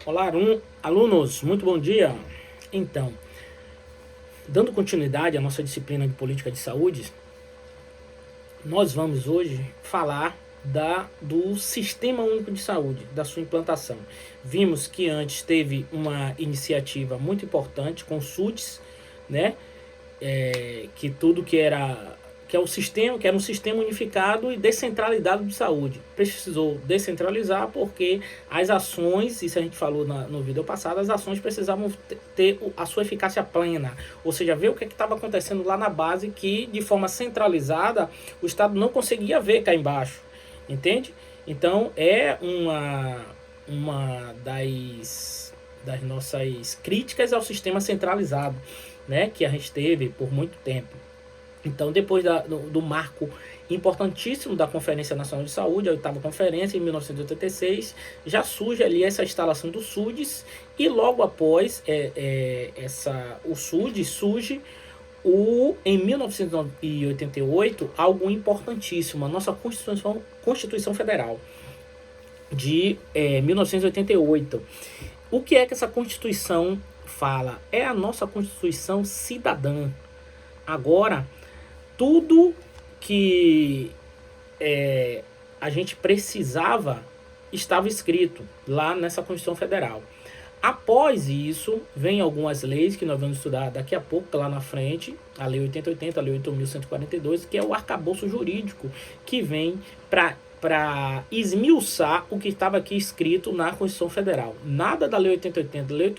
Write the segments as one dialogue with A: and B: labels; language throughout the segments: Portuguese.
A: Olá, alunos, muito bom dia. Então, dando continuidade à nossa disciplina de política de saúde, nós vamos hoje falar do Sistema Único de Saúde, da sua implantação. Vimos que antes teve uma iniciativa muito importante com o SUDES, né? Que tudo que é o sistema, que era um sistema unificado e descentralizado de saúde. Precisou descentralizar porque as ações, isso a gente falou no vídeo passado, as ações precisavam ter a sua eficácia plena. Ou seja, ver o que estava acontecendo lá na base que, de forma centralizada, o Estado não conseguia ver cá embaixo. Entende? Então, é uma das nossas críticas ao sistema centralizado, né, que a gente teve por muito tempo. Então, depois do marco importantíssimo da Conferência Nacional de Saúde, a oitava conferência, em 1986, já surge ali essa instalação do SUDES e logo após o SUDES surge em 1988 algo importantíssimo, a nossa Constituição Federal de 1988. O que é que essa Constituição fala? É a nossa Constituição cidadã. Agora, tudo que a gente precisava estava escrito lá nessa Constituição Federal. Após isso, vem algumas leis que nós vamos estudar daqui a pouco, lá na frente, a Lei 8080, a Lei 8.142, que é o arcabouço jurídico, que vem para esmiuçar o que estava aqui escrito na Constituição Federal. Nada da Lei 8080, Lei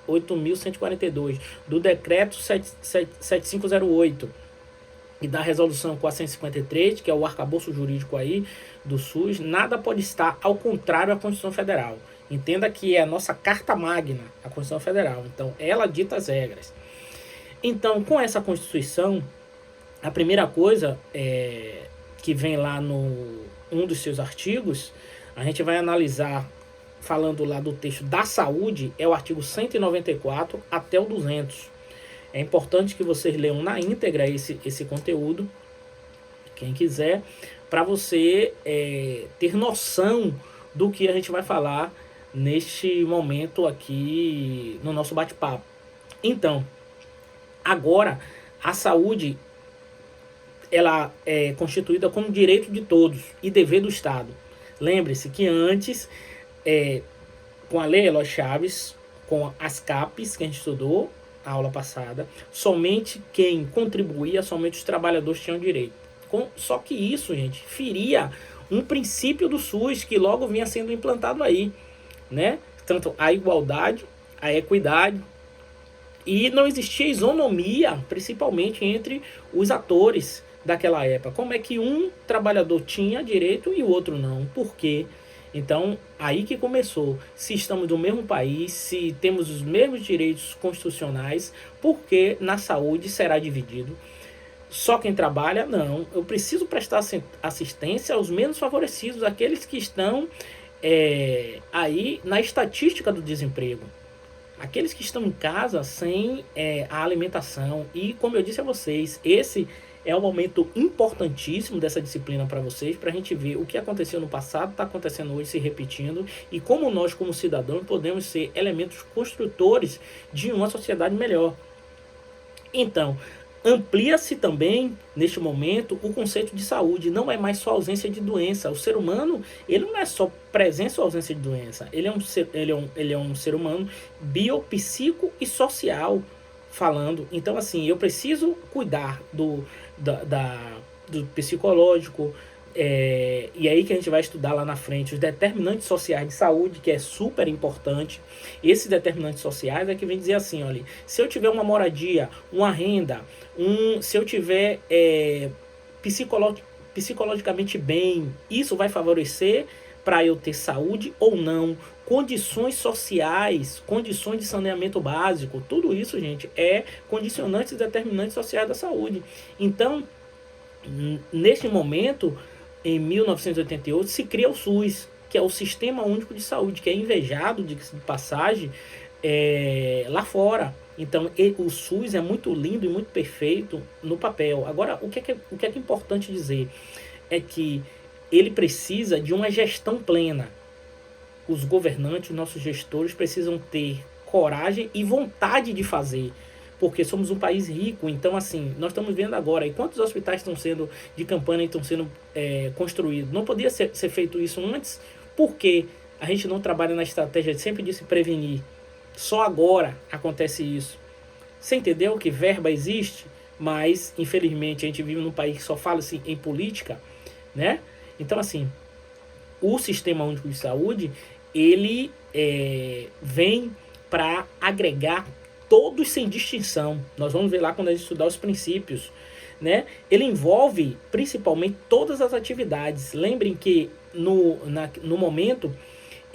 A: 8.142, do Decreto 7508 e da Resolução 453, que é o arcabouço jurídico aí do SUS, nada pode estar ao contrário à Constituição Federal. Entenda que é a nossa carta magna, a Constituição Federal. Então, ela dita as regras. Então, com essa Constituição, a primeira coisa que vem lá no um dos seus artigos, a gente vai analisar, falando lá do texto da saúde, é o artigo 194 até o 200. É importante que vocês leiam na íntegra esse conteúdo, quem quiser, para você ter noção do que a gente vai falar neste momento aqui no nosso bate-papo. Então, agora, a saúde ela é constituída como direito de todos e dever do Estado. Lembre-se que antes, com a Lei Eloy Chaves, com as CAPES que a gente estudou a aula passada, somente quem contribuía, somente os trabalhadores tinham direito. Só que isso, gente, feria um princípio do SUS que logo vinha sendo implantado aí, né? Tanto a igualdade, a equidade, e não existia isonomia, principalmente entre os atores daquela época. Como é que um trabalhador tinha direito e o outro não? Por quê? Então, aí que começou. Se estamos no mesmo país, se temos os mesmos direitos constitucionais, por que na saúde será dividido? Só quem trabalha? Não. Eu preciso prestar assistência aos menos favorecidos, aqueles que estão aí na estatística do desemprego. Aqueles que estão em casa sem a alimentação. E, como eu disse a vocês, esse é um momento importantíssimo dessa disciplina para vocês, para a gente ver o que aconteceu no passado, está acontecendo hoje, se repetindo, e como nós, como cidadãos, podemos ser elementos construtores de uma sociedade melhor. Então, amplia-se também, neste momento, o conceito de saúde. Não é mais só ausência de doença. O ser humano, ele não é só presença ou ausência de doença. Ele é um ser humano biopsíquico e social, falando. Então, assim, eu preciso cuidar do psicológico, e aí que a gente vai estudar lá na frente os determinantes sociais de saúde, que é super importante. Esses determinantes sociais é que vem dizer assim, olha, se eu tiver uma moradia, uma renda, se eu tiver psicologicamente bem, isso vai favorecer para eu ter saúde ou não. Condições sociais, condições de saneamento básico, tudo isso, gente, é condicionantes e determinantes sociais da saúde. Então, neste momento, em 1988, se cria o SUS, que é o Sistema Único de Saúde, que é invejado, de passagem, lá fora. Então, o SUS é muito lindo e muito perfeito no papel. Agora, o que é importante dizer é que ele precisa de uma gestão plena. os governantes, os nossos gestores precisam ter coragem e vontade de fazer, porque somos um país rico. Então, assim, nós estamos vendo agora, e quantos hospitais estão sendo de campanha e estão sendo construídos? Não podia ser feito isso antes, porque a gente não trabalha na estratégia sempre de se prevenir. Só agora acontece isso. Você entendeu que verba existe, mas infelizmente a gente vive num país que só fala assim em política, né? Então, assim, o Sistema Único de Saúde, ele vem para agregar todos sem distinção. Nós vamos ver lá quando a gente estudar os princípios, né? Ele envolve principalmente todas as atividades. Lembrem que no momento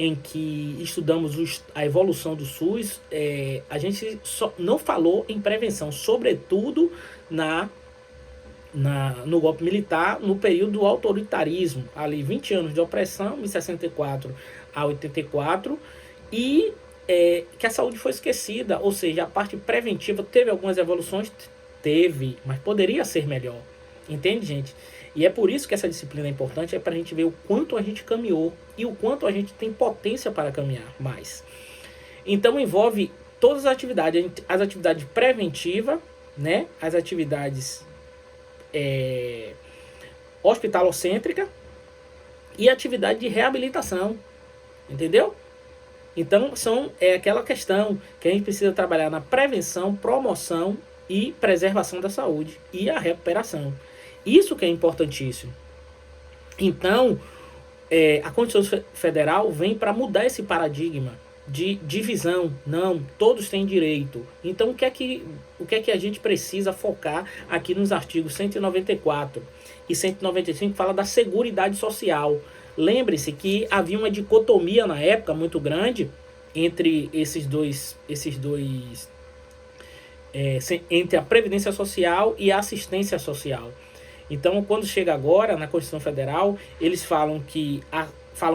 A: em que estudamos a evolução do SUS, a gente só não falou em prevenção, sobretudo no golpe militar, no período do autoritarismo, ali 20 anos de opressão, de 64 a 84, e que a saúde foi esquecida, ou seja, a parte preventiva teve algumas evoluções, teve, mas poderia ser melhor, entende, gente? E é por isso que essa disciplina é importante, é para a gente ver o quanto a gente caminhou e o quanto a gente tem potência para caminhar mais. Então envolve todas as atividades preventivas, né? As atividades hospitalocêntrica e atividade de reabilitação, entendeu? Então é aquela questão que a gente precisa trabalhar na prevenção, promoção e preservação da saúde e a recuperação. Isso que é importantíssimo. Então, a Constituição Federal vem para mudar esse paradigma de divisão. Não, todos têm direito. Então, o que é que a gente precisa focar aqui nos artigos 194 e 195, fala da seguridade social. Lembre-se que havia uma dicotomia na época muito grande entre entre a Previdência Social e a Assistência Social. Então, quando chega agora na Constituição Federal, eles falam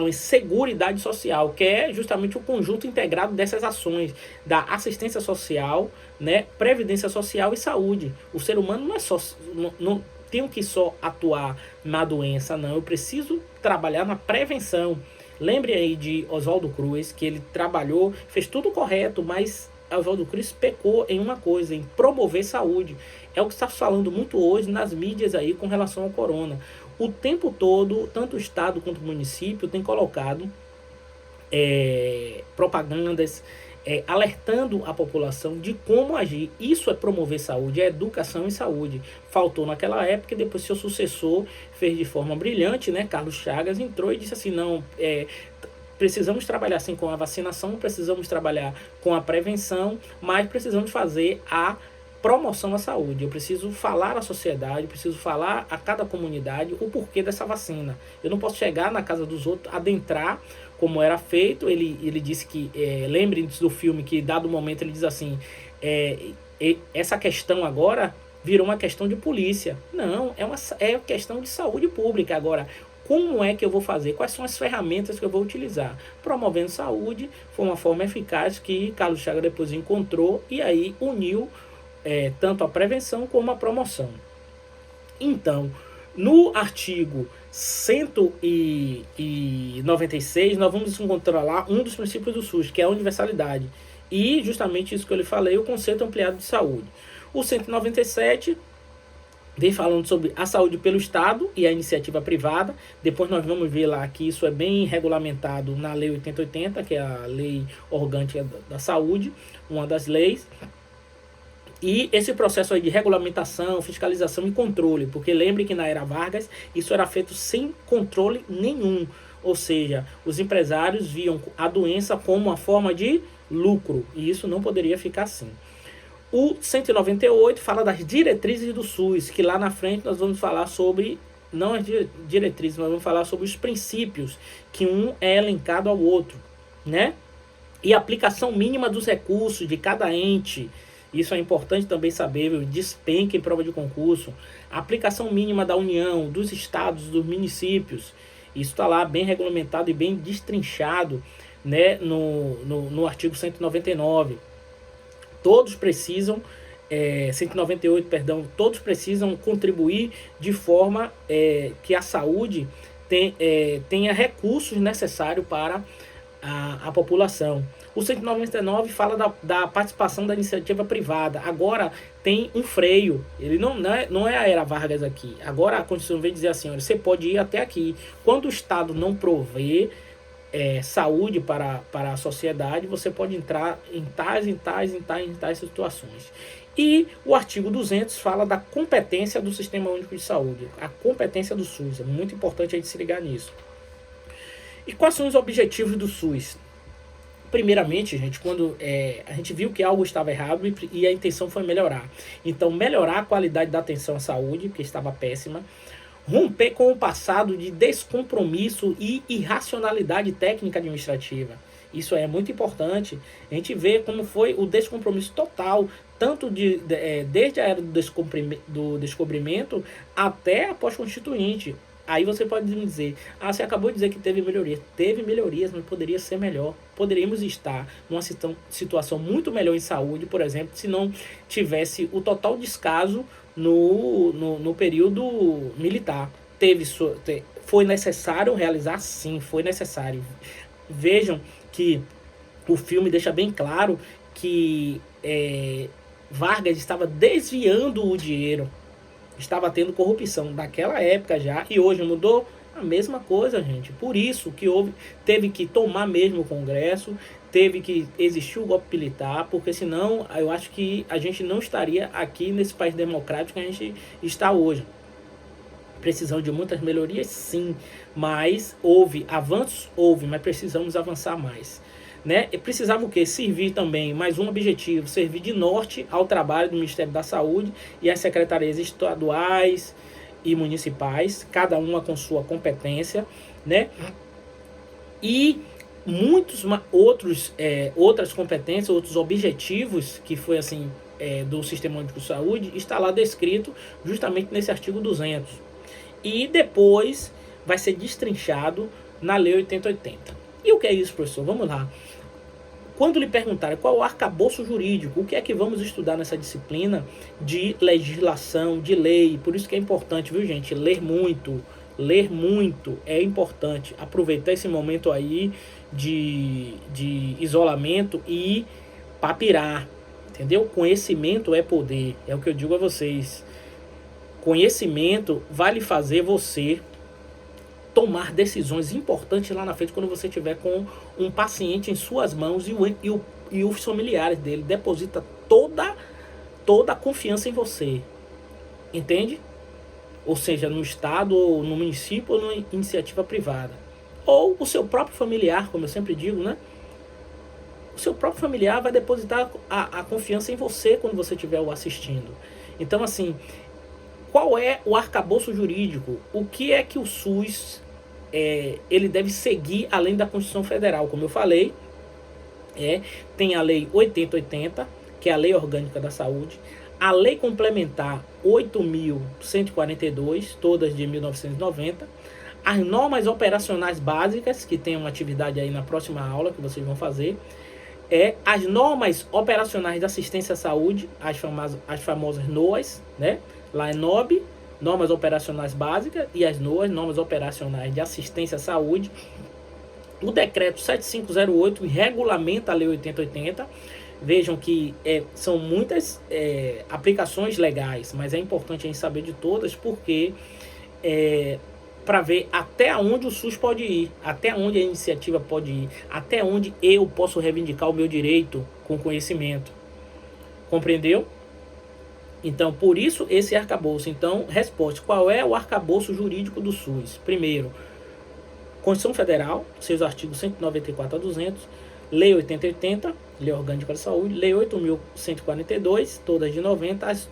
A: em seguridade social, que é justamente o conjunto integrado dessas ações da assistência social, né, previdência social e saúde. O ser humano não tem que só atuar na doença, não. Eu preciso trabalhar na prevenção. Lembre aí de Oswaldo Cruz, que ele trabalhou, fez tudo correto, mas Oswaldo Cruz pecou em uma coisa, em promover saúde. É o que está falando muito hoje nas mídias aí com relação ao corona. O tempo todo, tanto o Estado quanto o município tem colocado propagandas, alertando a população de como agir. Isso é promover saúde, é educação em saúde. Faltou naquela época e depois seu sucessor fez de forma brilhante, né? Carlos Chagas entrou e disse assim, não, precisamos trabalhar sim com a vacinação, precisamos trabalhar com a prevenção, mas precisamos fazer a promoção à saúde. Eu preciso falar à sociedade, preciso falar a cada comunidade o porquê dessa vacina. Eu não posso chegar na casa dos outros, adentrar como era feito. Ele disse que, lembre-se do filme, que dado momento ele diz assim, essa questão agora virou uma questão de polícia. Não, é questão de saúde pública. Agora, como é que eu vou fazer? Quais são as ferramentas que eu vou utilizar? Promovendo saúde foi uma forma eficaz que Carlos Chagas depois encontrou e aí uniu tanto a prevenção como a promoção. Então, no artigo 196, nós vamos encontrar lá um dos princípios do SUS, que é a universalidade. E justamente isso que eu lhe falei, o conceito ampliado de saúde. O 197 vem falando sobre a saúde pelo Estado e a iniciativa privada. Depois nós vamos ver lá que isso é bem regulamentado na Lei 8080, que é a Lei Orgânica da Saúde, uma das leis. E esse processo aí de regulamentação, fiscalização e controle, porque lembre que na era Vargas isso era feito sem controle nenhum, ou seja, os empresários viam a doença como uma forma de lucro, e isso não poderia ficar assim. O 198 fala das diretrizes do SUS, que lá na frente nós vamos falar sobre, não as diretrizes, nós vamos falar sobre os princípios, que um é elencado ao outro, né? E a aplicação mínima dos recursos de cada ente. Isso é importante também saber, despenca em prova de concurso. A aplicação mínima da União, dos estados, dos municípios. Isso está lá bem regulamentado e bem destrinchado, né, no artigo 199. Todos precisam, 198, perdão, todos precisam contribuir de forma que a saúde tenha recursos necessários para a população. O 199 fala da participação da iniciativa privada. Agora tem um freio. Ele não é a era Vargas aqui. Agora a Constituição vem dizer assim, olha, você pode ir até aqui. Quando o Estado não provê saúde para a sociedade, você pode entrar em tais situações. E o artigo 200 fala da competência do Sistema Único de Saúde, a competência do SUS. É muito importante a gente se ligar nisso. E quais são os objetivos do SUS? Primeiramente, gente, quando a gente viu que algo estava errado e a intenção foi melhorar. Então, melhorar a qualidade da atenção à saúde, que estava péssima. Romper com o passado de descompromisso e irracionalidade técnica administrativa. Isso é muito importante. A gente vê como foi o descompromisso total, tanto desde a era do descobrimento até a pós-constituinte. Aí você pode me dizer, você acabou de dizer que teve melhorias. Teve melhorias, mas poderia ser melhor. Poderíamos estar numa situação muito melhor em saúde, por exemplo, se não tivesse o total descaso no período militar. Foi necessário realizar? Sim, foi necessário. Vejam que o filme deixa bem claro que Vargas estava desviando o dinheiro. Estava tendo corrupção naquela época já, e hoje mudou a mesma coisa, gente. Por isso que teve que tomar mesmo o Congresso, teve que existir o golpe militar, porque senão eu acho que a gente não estaria aqui nesse país democrático que a gente está hoje. Precisamos de muitas melhorias, sim, mas houve avanços, mas precisamos avançar mais. Né? E precisava o quê? Servir também, mais um objetivo, servir de norte ao trabalho do Ministério da Saúde e às secretarias estaduais e municipais, cada uma com sua competência, né? E muitos outras competências, outros objetivos que foi assim do Sistema Único de Saúde, está lá descrito justamente nesse artigo 200. E depois vai ser destrinchado na Lei 8080. E o que é isso, professor? Vamos lá. Quando lhe perguntarem qual é o arcabouço jurídico, o que é que vamos estudar nessa disciplina de legislação, de lei, por isso que é importante, viu, gente? Ler muito é importante. Aproveitar esse momento aí de isolamento e papirar, entendeu? Conhecimento é poder, é o que eu digo a vocês. Conhecimento vai lhe fazer você tomar decisões importantes lá na frente quando você estiver com um paciente em suas mãos e os familiares dele deposita toda a confiança em você, entende? Ou seja, no Estado, ou no município, ou numa iniciativa privada. Ou o seu próprio familiar, como eu sempre digo, né? O seu próprio familiar vai depositar a confiança em você quando você estiver o assistindo. Então, assim, qual é o arcabouço jurídico? O que é que o SUS ele deve seguir além da Constituição Federal? Como eu falei, tem a Lei 8080, que é a Lei Orgânica da Saúde, a Lei Complementar 8.142, todas de 1990, as normas operacionais básicas, que tem uma atividade aí na próxima aula que vocês vão fazer, as normas operacionais de assistência à saúde, as famosas NOAS, né? Lá é NOB, normas operacionais básicas, e as NOAS, normas operacionais de assistência à saúde. O decreto 7508 regulamenta a Lei 8080. Vejam que são muitas aplicações legais, mas é importante a gente saber de todas, porque para ver até onde o SUS pode ir, até onde a iniciativa pode ir, até onde eu posso reivindicar o meu direito com conhecimento. Compreendeu? Então, por isso, esse arcabouço. Então, resposta: qual é o arcabouço jurídico do SUS? Primeiro, Constituição Federal, seus artigos 194 a 200, Lei 8080, Lei Orgânica da Saúde, Lei 8.142, todas de 90, as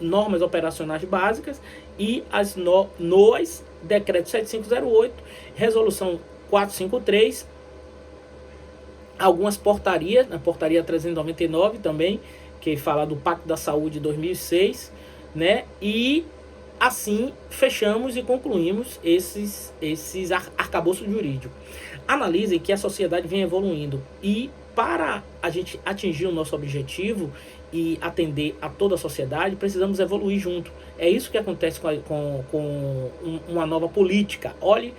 A: normas operacionais básicas e as NOAS, Decreto 7508, Resolução 453, algumas portarias, na Portaria 399 também, que fala do Pacto da Saúde de 2006, né? E assim fechamos e concluímos esses arcabouços jurídicos. Analisem que a sociedade vem evoluindo e para a gente atingir o nosso objetivo e atender a toda a sociedade, precisamos evoluir junto. É isso que acontece com uma nova política. Olhe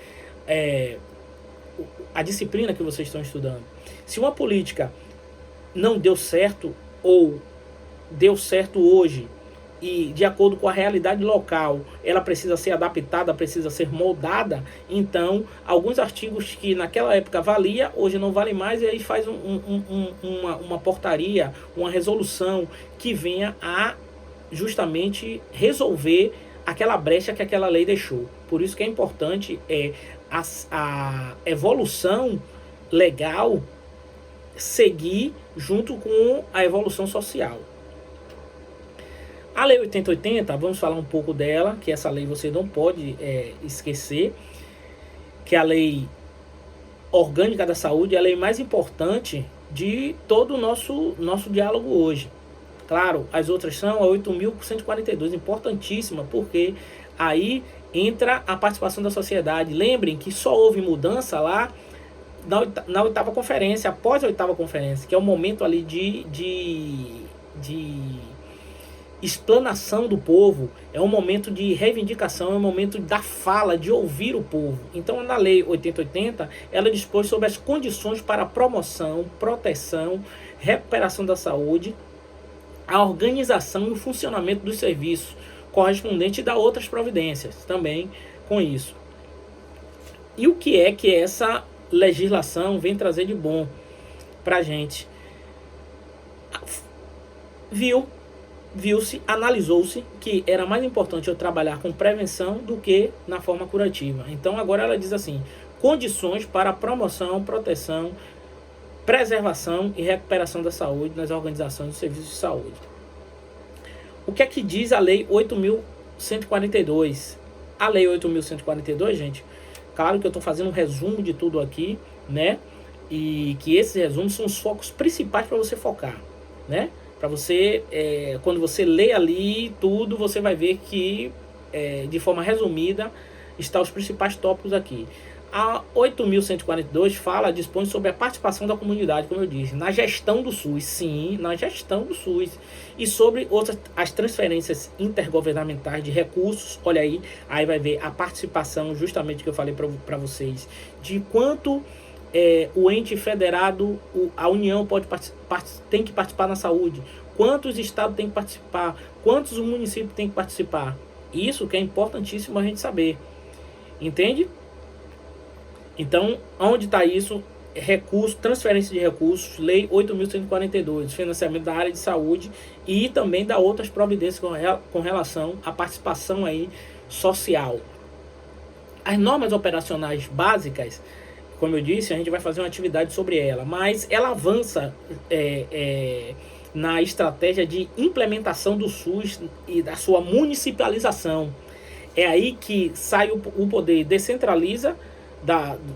A: a disciplina que vocês estão estudando. Se uma política não deu certo ou deu certo hoje e de acordo com a realidade local, ela precisa ser adaptada, precisa ser moldada, então alguns artigos que naquela época valia, hoje não vale mais, e aí faz uma portaria, uma resolução que venha a justamente resolver aquela brecha que aquela lei deixou. Por isso que é importante a evolução legal seguir junto com a evolução social. A Lei 8080, vamos falar um pouco dela, que essa lei você não pode esquecer, que é a Lei Orgânica da Saúde, é a lei mais importante de todo o nosso diálogo hoje. Claro, as outras são a 8.142, importantíssima, porque aí entra a participação da sociedade. Lembrem que só houve mudança lá na oitava conferência, após a oitava conferência, que é o momento ali de explanação do povo, é um momento de reivindicação, é um momento da fala, de ouvir o povo. Então, na Lei 8080, ela dispôs sobre as condições para a promoção, proteção, recuperação da saúde, a organização e o funcionamento dos serviços correspondentes e dá outras providências também com isso. E o que é que essa legislação vem trazer de bom para a gente? Viu-se, analisou-se que era mais importante eu trabalhar com prevenção do que na forma curativa. Então agora ela diz assim: condições para promoção, proteção, preservação e recuperação da saúde nas organizações de serviços de saúde. O que é que diz a Lei 8.142? A Lei 8.142, gente, claro que eu estou fazendo um resumo de tudo aqui, né? E que esses resumos são os focos principais para você focar, né? Para você, quando você lê ali tudo, você vai ver que, de forma resumida, estão os principais tópicos aqui. A 8.142 dispõe sobre a participação da comunidade, como eu disse, na gestão do SUS, sim, na gestão do SUS, e sobre as transferências intergovernamentais de recursos. Olha aí vai ver a participação, justamente que eu falei para vocês, de quanto o ente federado, a União tem que participar na saúde, quantos estados tem que participar, quantos municípios tem que participar. Isso que é importantíssimo a gente saber, entende? Então, onde está isso? Recurso, transferência de recursos, Lei 8.142, financiamento da área de saúde e também da outras providências com relação à participação aí social. As normas operacionais básicas, como eu disse, a gente vai fazer uma atividade sobre ela, mas ela avança na estratégia de implementação do SUS e da sua municipalização. É aí que sai o poder, descentraliza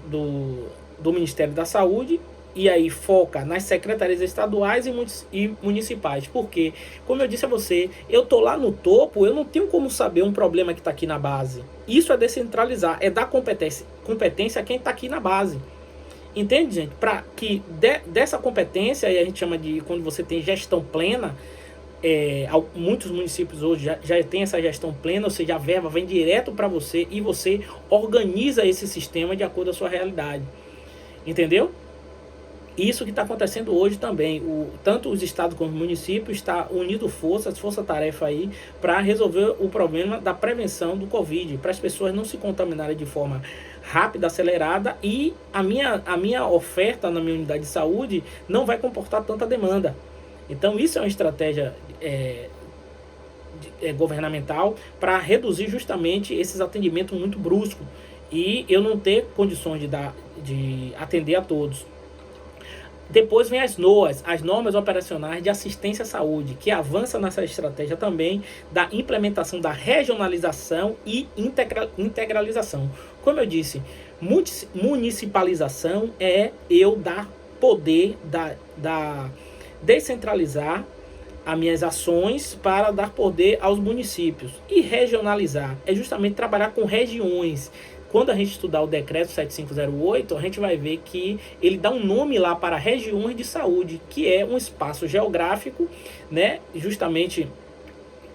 A: do Ministério da Saúde e aí foca nas secretarias estaduais e municipais. Porque, como eu disse a você, eu tô lá no topo, eu não tenho como saber um problema que está aqui na base. Isso é descentralizar, é dar competência a quem está aqui na base. Entende, gente? Para que dessa competência, aí a gente chama de, quando você tem gestão plena, muitos municípios hoje já tem essa gestão plena, ou seja, a verba vem direto para você e você organiza esse sistema de acordo com a sua realidade. Entendeu? Isso que está acontecendo hoje também. Tanto os estados como os municípios estão unindo força-tarefa aí para resolver o problema da prevenção do Covid, para as pessoas não se contaminarem de forma rápida, acelerada, e a minha oferta na minha unidade de saúde não vai comportar tanta demanda. Então isso é uma estratégia governamental para reduzir justamente esses atendimentos muito bruscos e eu não ter condições de atender a todos. Depois vem as NOAs, as Normas Operacionais de Assistência à Saúde, que avança nessa estratégia também da implementação da regionalização e integralização. Como eu disse, municipalização é eu dar poder, descentralizar as minhas ações para dar poder aos municípios. E regionalizar é justamente trabalhar com regiões. Quando a gente estudar o decreto 7508, a gente vai ver que ele dá um nome lá para regiões de saúde, que é um espaço geográfico, né, justamente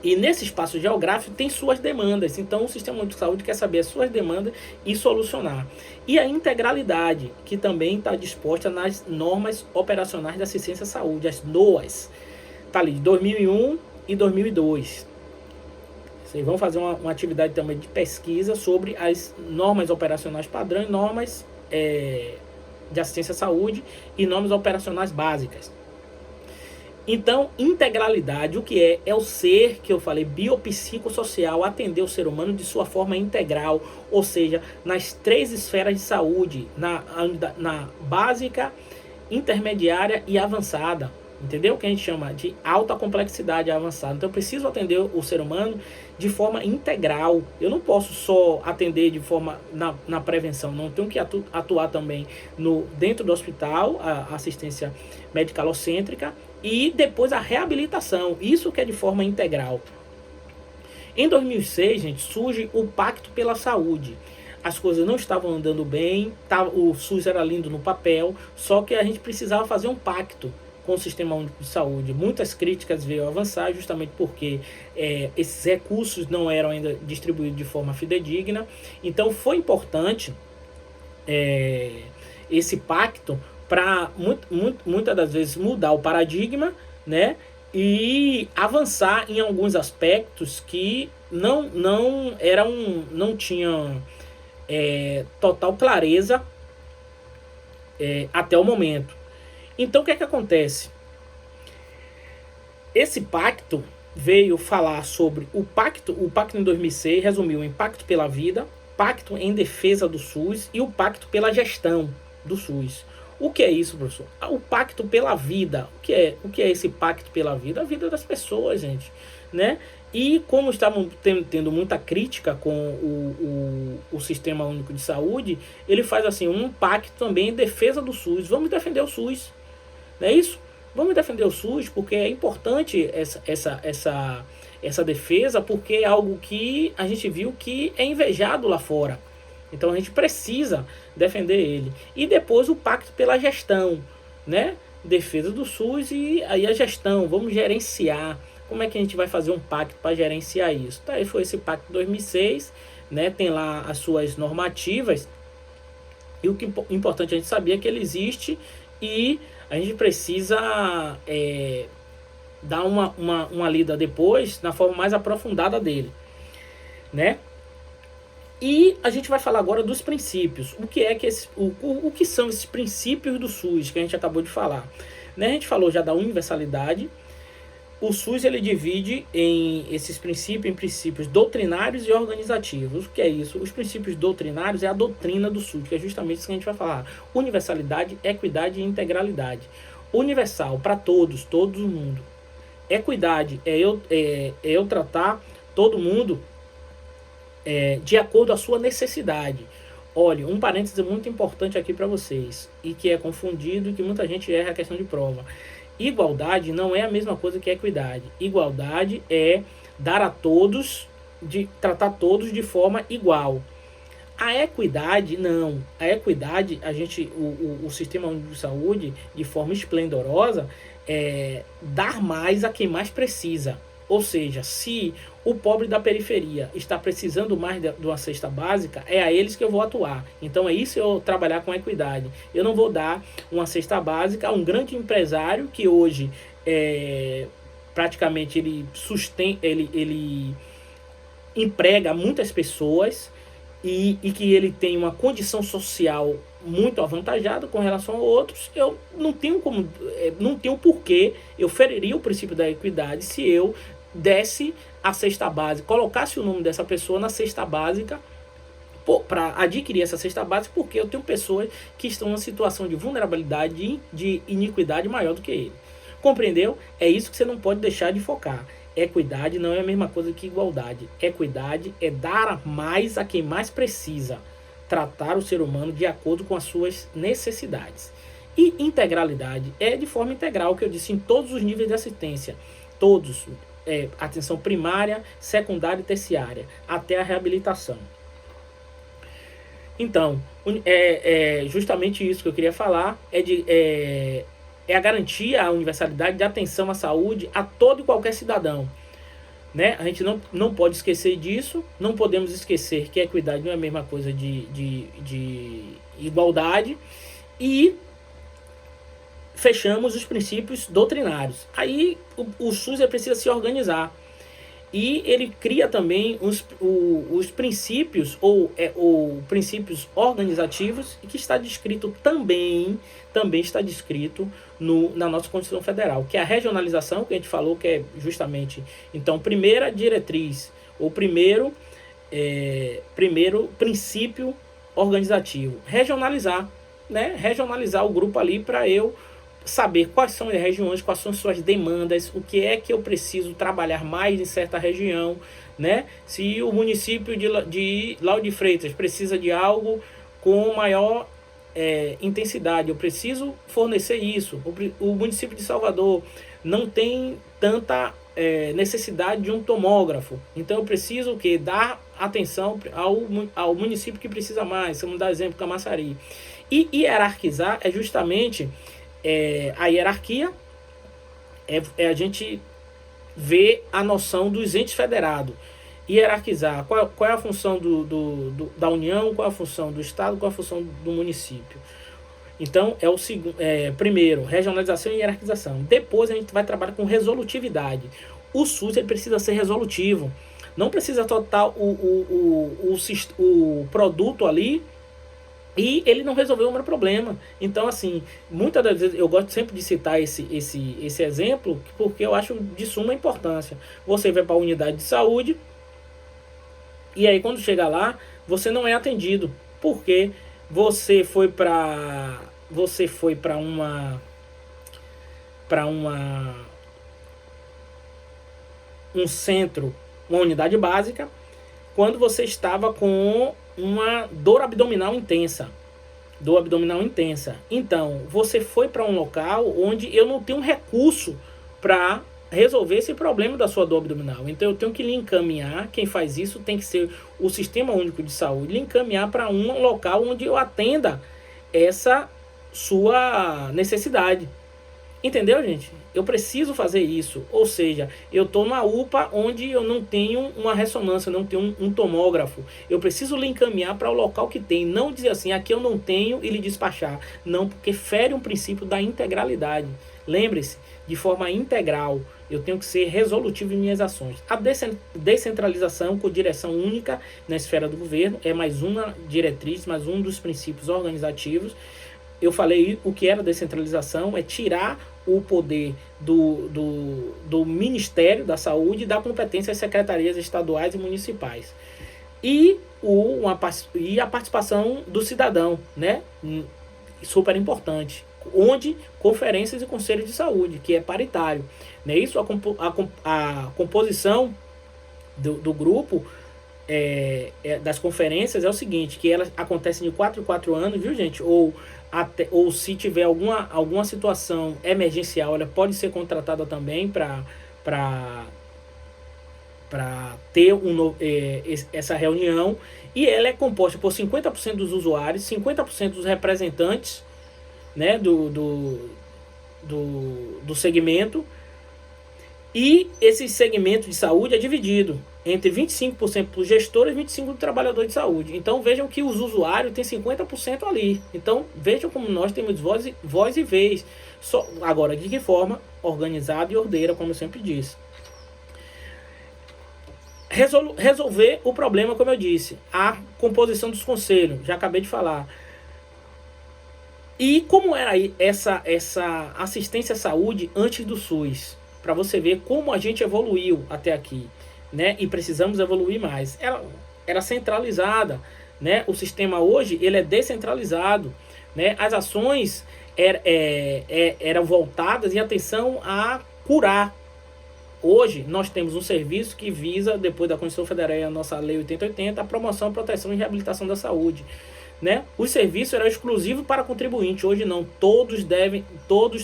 A: E nesse espaço geográfico tem suas demandas. Então o Sistema Único de Saúde quer saber as suas demandas e solucionar. E a integralidade, que também está disposta nas normas operacionais da assistência à saúde, as NOAS. Está ali, 2001 e 2002. Vocês vão fazer uma atividade também de pesquisa sobre as normas operacionais padrão e normas de assistência à saúde e normas operacionais básicas. Então, integralidade, o que é? É o ser, que eu falei, biopsicossocial, atender o ser humano de sua forma integral, ou seja, nas 3 esferas de saúde, na básica, intermediária e avançada. Entendeu? O que a gente chama de alta complexidade avançada. Então eu preciso atender o ser humano de forma integral. Eu não posso só atender de forma na prevenção. Não tenho que atuar também dentro do hospital, a assistência medicalocêntrica, e depois a reabilitação. Isso que é de forma integral. Em 2006, gente, surge o Pacto pela Saúde. As coisas não estavam andando bem, o SUS era lindo no papel, só que a gente precisava fazer um pacto com o Sistema Único de Saúde. Muitas críticas veio avançar justamente porque esses recursos não eram ainda distribuídos de forma fidedigna. Então foi importante esse pacto para muitas das vezes mudar o paradigma, né, e avançar em alguns aspectos que não tinham total clareza até o momento. Então, o que é que acontece? Esse pacto veio falar sobre o pacto em 2006 resumiu em Pacto pela Vida, Pacto em Defesa do SUS e o Pacto pela Gestão do SUS. O que é isso, professor? O Pacto pela Vida. O que é esse Pacto pela Vida? A vida das pessoas, gente, né? E como estavam tendo muita crítica com o Sistema Único de Saúde, ele faz assim um pacto também em defesa do SUS. Vamos defender o SUS. Não é isso? Vamos defender o SUS porque é importante essa defesa, porque é algo que a gente viu que é invejado lá fora. Então a gente precisa defender ele. E depois o Pacto pela Gestão, né? Defesa do SUS e aí a gestão, vamos gerenciar. Como é que a gente vai fazer um pacto para gerenciar isso? Tá, aí foi esse pacto de 2006, né? Tem lá as suas normativas. E o que é importante a gente saber é que ele existe e a gente precisa dar uma lida depois na forma mais aprofundada dele, né? E a gente vai falar agora dos princípios. O que são esses princípios do SUS que a gente acabou de falar? Né? A gente falou já da universalidade. O SUS ele divide esses princípios em princípios doutrinários e organizativos. O que é isso? Os princípios doutrinários é a doutrina do SUS, que é justamente isso que a gente vai falar. Universalidade, equidade e integralidade. Universal, para todos, todo mundo. Equidade é eu tratar todo mundo de acordo com a sua necessidade. Olha, um parêntese muito importante aqui para vocês, e que é confundido e que muita gente erra a questão de prova. Igualdade não é a mesma coisa que equidade. Igualdade é dar a todos, tratar todos de forma igual. A equidade, não. A equidade, o Sistema Único de Saúde, de forma esplendorosa, dar mais a quem mais precisa. Ou seja, se o pobre da periferia está precisando mais de uma cesta básica, é a eles que eu vou atuar. Então é isso eu trabalhar com equidade. Eu não vou dar uma cesta básica a um grande empresário que hoje praticamente ele emprega muitas pessoas e que ele tem uma condição social muito avantajada com relação a outros. Eu não tenho porquê, eu feriria o princípio da equidade se eu desse a cesta básica, colocasse o nome dessa pessoa na cesta básica para adquirir essa cesta básica, porque eu tenho pessoas que estão em uma situação de vulnerabilidade, de iniquidade maior do que ele. Compreendeu? É isso que você não pode deixar de focar. Equidade não é a mesma coisa que igualdade. Equidade é dar mais a quem mais precisa, tratar o ser humano de acordo com as suas necessidades. E integralidade é de forma integral, que eu disse, em todos os níveis de assistência. Todos. Atenção primária, secundária e terciária, até a reabilitação. Então, justamente isso que eu queria falar, é a garantia, a universalidade de atenção à saúde a todo e qualquer cidadão. né? A gente não pode esquecer disso, não podemos esquecer que a equidade não é a mesma coisa de igualdade, e fechamos os princípios doutrinários. Aí o SUS precisa se organizar. E ele cria também os princípios ou princípios organizativos, que está descrito também está descrito na nossa Constituição Federal, que é a regionalização, que a gente falou, que é justamente, então, primeira diretriz, ou primeiro princípio organizativo, regionalizar, né? Regionalizar o grupo ali para eu saber quais são as regiões, quais são as suas demandas, o que é que eu preciso trabalhar mais em certa região, né? Se o município de Lauro de Freitas precisa de algo com maior intensidade, eu preciso fornecer isso. O município de Salvador não tem tanta necessidade de um tomógrafo, então eu preciso o quê? Dar atenção ao município que precisa mais. Vamos dar exemplo, Camaçari. E hierarquizar é justamente a hierarquia, a gente ver a noção dos entes federados, hierarquizar qual é a função da União, qual é a função do Estado, qual é a função do município. Então, é o segundo, primeiro, regionalização e hierarquização. Depois a gente vai trabalhar com resolutividade. O SUS ele precisa ser resolutivo. Não precisa total o produto ali e ele não resolveu o meu problema. Então, assim, muitas das vezes eu gosto sempre de citar esse exemplo, porque eu acho de suma importância. Você vai para a unidade de saúde e aí quando chega lá, você não é atendido. Porque você foi para um centro, uma unidade básica, quando você estava com uma dor abdominal intensa. Então, você foi para um local onde eu não tenho recurso para resolver esse problema da sua dor abdominal. Então, eu tenho que lhe encaminhar. Quem faz isso tem que ser o Sistema Único de Saúde, lhe encaminhar para um local onde eu atenda essa sua necessidade. Entendeu, gente? Eu preciso fazer isso. Ou seja, eu estou na UPA onde eu não tenho uma ressonância, não tenho um tomógrafo. Eu preciso lhe encaminhar para o local que tem. Não dizer assim, aqui eu não tenho, e lhe despachar. Não, porque fere um princípio da integralidade. Lembre-se, de forma integral, eu tenho que ser resolutivo em minhas ações. A descentralização com direção única na esfera do governo é mais uma diretriz, mais um dos princípios organizativos. Eu falei o que era descentralização, é tirar o poder do Ministério da Saúde e da competência às secretarias estaduais e municipais. E a participação do cidadão, né? Super importante. Onde conferências e conselhos de saúde, que é paritário. Né? Isso, a composição do grupo das conferências é o seguinte, que elas acontecem de 4 em 4 anos, viu, gente? Ou se tiver alguma situação emergencial, ela pode ser contratada também para ter essa reunião, e ela é composta por 50% dos usuários, 50% dos representantes, né, do segmento, e esse segmento de saúde é dividido entre 25% para os gestores e 25% do trabalhador de saúde. Então vejam que os usuários têm 50% ali. Então vejam como nós temos voz e vez. Agora, de que forma? Organizada e ordeira, como eu sempre disse. Resolver o problema, como eu disse. A composição dos conselhos, já acabei de falar. E como era essa assistência à saúde antes do SUS? Para você ver como a gente evoluiu até aqui, né? E precisamos evoluir mais. Era centralizada, né? O sistema hoje ele é descentralizado, né? As ações eram voltadas em atenção a curar. Hoje nós temos um serviço que visa, depois da Constituição Federal e a nossa Lei 8080, a promoção, proteção e reabilitação da saúde. Né? Os serviços eram exclusivos para contribuinte. Hoje não, todos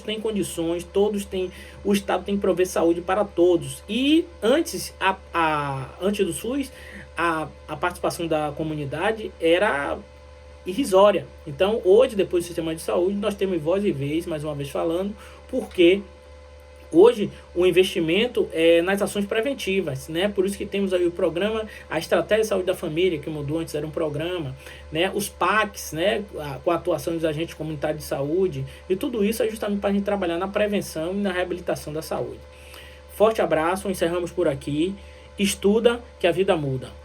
A: têm condições, o Estado tem que prover saúde para todos. E antes do SUS, a participação da comunidade era irrisória. Então hoje, depois do sistema de saúde, nós temos voz e vez, mais uma vez falando, porque Hoje, o investimento é nas ações preventivas, né? Por isso que temos aí o programa, a Estratégia de Saúde da Família, que mudou, antes era um programa, né? Os PACs, né? Com a atuação dos agentes comunitários de saúde, e tudo isso é justamente para a gente trabalhar na prevenção e na reabilitação da saúde. Forte abraço, encerramos por aqui. Estuda que a vida muda.